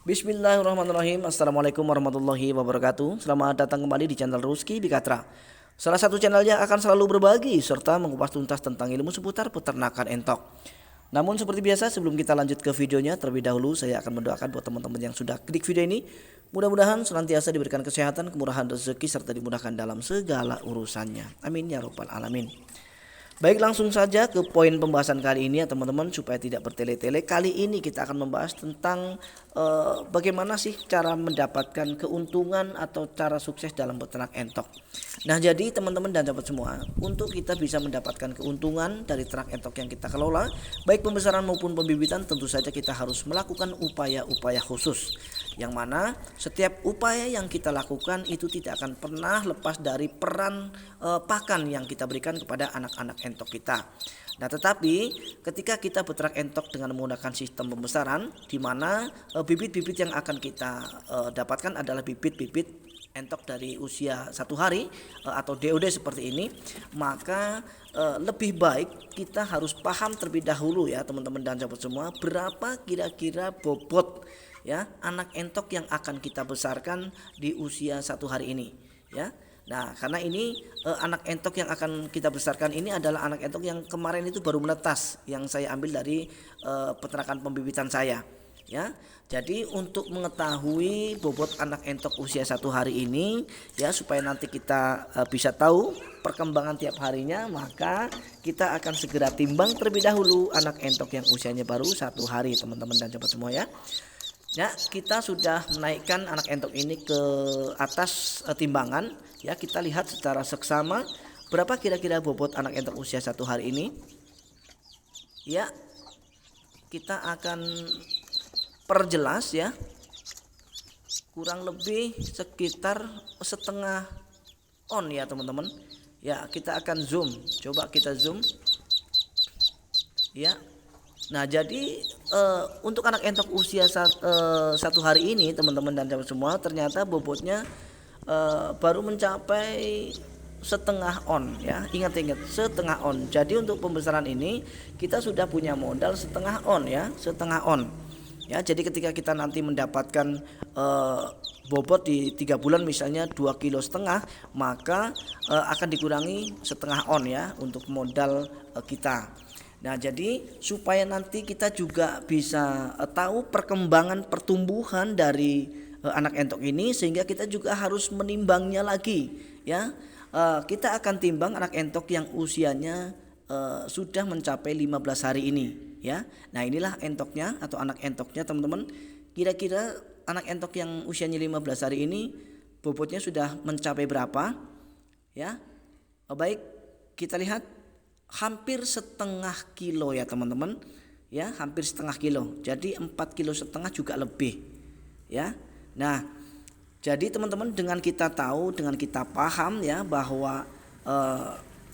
Bismillahirrahmanirrahim. Assalamualaikum warahmatullahi wabarakatuh. Selamat datang kembali di channel Ruski Bikatra. Salah satu channel yang akan selalu berbagi serta mengupas tuntas tentang ilmu seputar peternakan entok. Namun seperti biasa, sebelum kita lanjut ke videonya, terlebih dahulu saya akan mendoakan buat teman-teman yang sudah klik video ini, mudah-mudahan senantiasa diberikan kesehatan, kemurahan rezeki serta dimudahkan dalam segala urusannya. Amin ya rabbal alamin. Baik, langsung saja ke poin pembahasan kali ini ya teman-teman, supaya tidak bertele-tele. Kali ini kita akan membahas tentang bagaimana sih cara mendapatkan keuntungan atau cara sukses dalam beternak entok. Nah, jadi teman-teman dan sahabat semua, untuk kita bisa mendapatkan keuntungan dari ternak entok yang kita kelola, baik pembesaran maupun pembibitan, tentu saja kita harus melakukan upaya-upaya khusus, yang mana setiap upaya yang kita lakukan itu tidak akan pernah lepas dari peran pakan yang kita berikan kepada anak-anak entok kita. Nah, tetapi ketika kita beternak entok dengan menggunakan sistem pembesaran, di mana bibit-bibit yang akan kita dapatkan adalah bibit-bibit entok dari usia 1 hari atau DOD seperti ini, maka lebih baik kita harus paham terlebih dahulu ya teman-teman dan sahabat semua, berapa kira-kira bobot ya anak entok yang akan kita besarkan di usia 1 hari ini ya. Nah, karena ini anak entok yang akan kita besarkan ini adalah anak entok yang kemarin itu baru menetas, yang saya ambil dari peternakan pembibitan saya ya. Jadi untuk mengetahui bobot anak entok usia 1 hari ini ya, supaya nanti kita bisa tahu perkembangan tiap harinya, maka kita akan segera timbang terlebih dahulu anak entok yang usianya baru 1 hari teman-teman dan sahabat semua ya. Ya, kita sudah menaikkan anak entok ini ke atas timbangan ya. Kita lihat secara seksama berapa kira-kira bobot anak entok usia 1 hari ini ya. Kita akan perjelas ya, kurang lebih sekitar setengah on ya teman-teman ya. Kita akan zoom, coba kita zoom ya. Nah, jadi untuk anak entok usia 1 hari ini teman-teman dan sahabat semua, ternyata bobotnya baru mencapai setengah on ya. Ingat-ingat, setengah on. Jadi untuk pembesaran ini kita sudah punya modal setengah on ya, setengah on ya. Jadi ketika kita nanti mendapatkan bobot di 3 bulan misalnya 2,5 kg, maka akan dikurangi setengah on ya untuk modal kita. Nah, jadi supaya nanti kita juga bisa tahu perkembangan pertumbuhan dari anak entok ini, sehingga kita juga harus menimbangnya lagi ya. Kita akan timbang anak entok yang usianya sudah mencapai 15 hari ini ya. Nah, inilah entoknya atau anak entoknya teman-teman. Kira-kira anak entok yang usianya 15 hari ini bobotnya sudah mencapai berapa ya. Baik, kita lihat hampir setengah kilo ya teman-teman ya, hampir setengah kilo. Jadi 4,5 kg juga lebih ya. Nah, jadi teman-teman, dengan kita tahu, dengan kita paham ya bahwa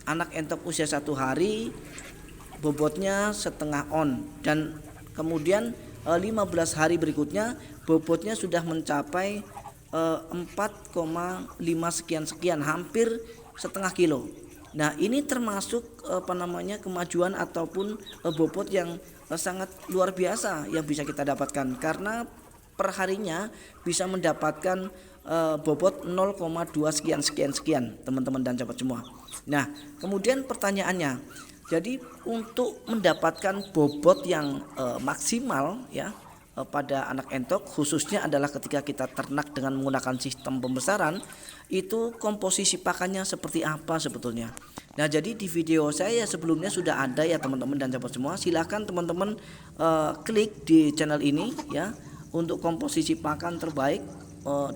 anak entok usia 1 hari bobotnya setengah on, dan kemudian 15 hari berikutnya bobotnya sudah mencapai 4,5 sekian, hampir setengah kilo. Nah, ini termasuk kemajuan ataupun bobot yang sangat luar biasa yang bisa kita dapatkan, karena perharinya bisa mendapatkan bobot 0,2 sekian teman-teman dan sahabat semua. Nah, kemudian pertanyaannya, jadi untuk mendapatkan bobot yang maksimal ya pada anak entok, khususnya adalah ketika kita ternak dengan menggunakan sistem pembesaran, itu komposisi pakannya seperti apa sebetulnya. Nah, jadi di video saya sebelumnya sudah ada ya teman-teman dan sahabat semua. Silahkan teman-teman klik di channel ini ya, untuk komposisi pakan terbaik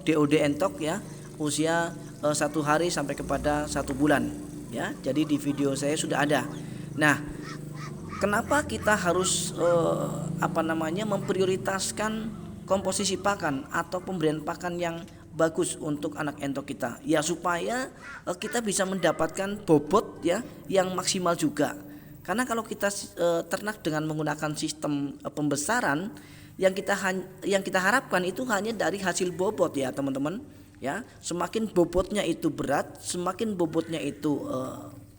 DOD entok ya usia 1 hari sampai kepada 1 bulan ya. Jadi di video saya sudah ada. Nah, kenapa kita harus memprioritaskan komposisi pakan atau pemberian pakan yang bagus untuk anak entok kita? Ya, supaya kita bisa mendapatkan bobot ya yang maksimal juga. Karena kalau kita ternak dengan menggunakan sistem pembesaran, yang kita harapkan itu hanya dari hasil bobot ya teman-teman ya. Semakin bobotnya itu berat, semakin bobotnya itu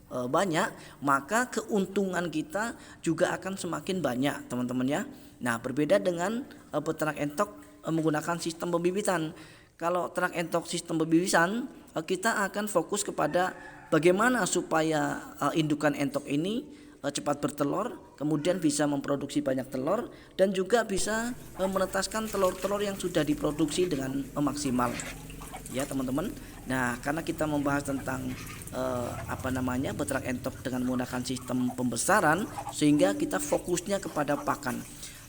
banyak, maka keuntungan kita juga akan semakin banyak teman-teman ya. Nah, berbeda dengan peternak entok menggunakan sistem pembibitan. Kalau ternak entok sistem pembibitan, kita akan fokus kepada bagaimana supaya indukan entok ini cepat bertelur, kemudian bisa memproduksi banyak telur dan juga bisa menetaskan telur-telur yang sudah diproduksi dengan maksimal. Ya teman-teman. Nah, karena kita membahas tentang beternak entok dengan menggunakan sistem pembesaran, sehingga kita fokusnya kepada pakan.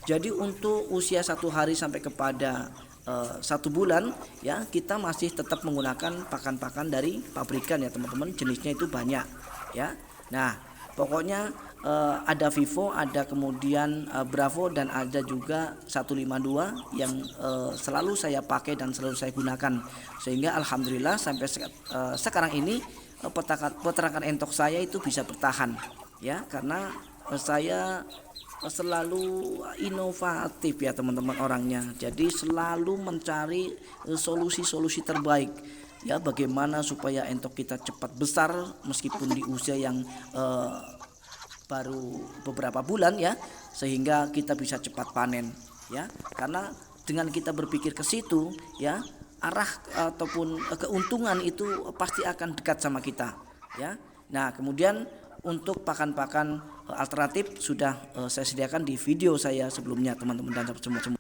Jadi untuk usia 1 hari sampai kepada 1 bulan ya, kita masih tetap menggunakan pakan-pakan dari pabrikan ya teman-teman. Jenisnya itu banyak ya. Nah, pokoknya ada Vivo, ada kemudian Bravo, dan ada juga 152 yang selalu saya pakai dan selalu saya gunakan, sehingga alhamdulillah sampai sekarang ini peternakan entok saya itu bisa bertahan ya, karena saya selalu inovatif ya teman-teman orangnya. Jadi selalu mencari solusi-solusi terbaik ya, bagaimana supaya entok kita cepat besar meskipun di usia yang baru beberapa bulan ya, sehingga kita bisa cepat panen ya. Karena dengan kita berpikir ke situ ya, arah ataupun keuntungan itu pasti akan dekat sama kita ya. Nah, kemudian untuk pakan-pakan alternatif sudah saya sediakan di video saya sebelumnya teman-teman dan semua.